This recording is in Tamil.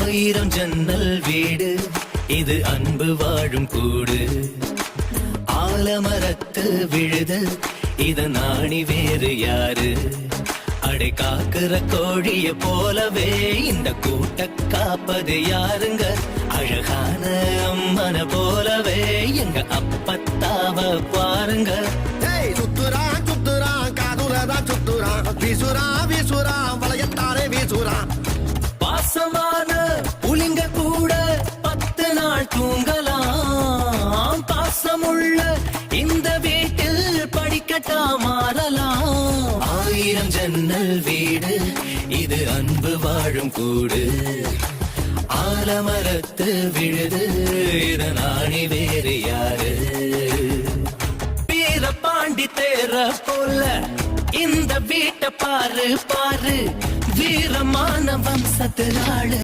ஆயிரம் ஜன்னல் வீடு இது அன்பு வாழும் கூடு. ஆலமரத்து விழுது இத நாணி வேறு யாரு? அடை காக்குற கோழிய போலவே இந்த கூட்ட காப்பது யாருங்க? அழகான அம்மன போலவே எங்க அப்பத்தாவ பாருங்க. சுத்துறான் சுத்துறான் காதுலதான் சுத்துறான், வீசுறான் வீசுறான் வளையத்தாரே வீசுறான். பாசமான புலிங்க கூட 10 நாள் தூங்கலாம். பாசமுள்ள இந்த வீட்டில் படிக்கட்டா மாறலாம். ஆயிரம் ஜன்னல் வீடு இது அன்பு வாழும் கூடு. ஆலமரத்து விழுது இத நாணி வேறு யாரு? வீரபாண்டி தேர போல இந்த வீட்டை பாரு பாரு, வீரமான வம்சத்து ஆளு.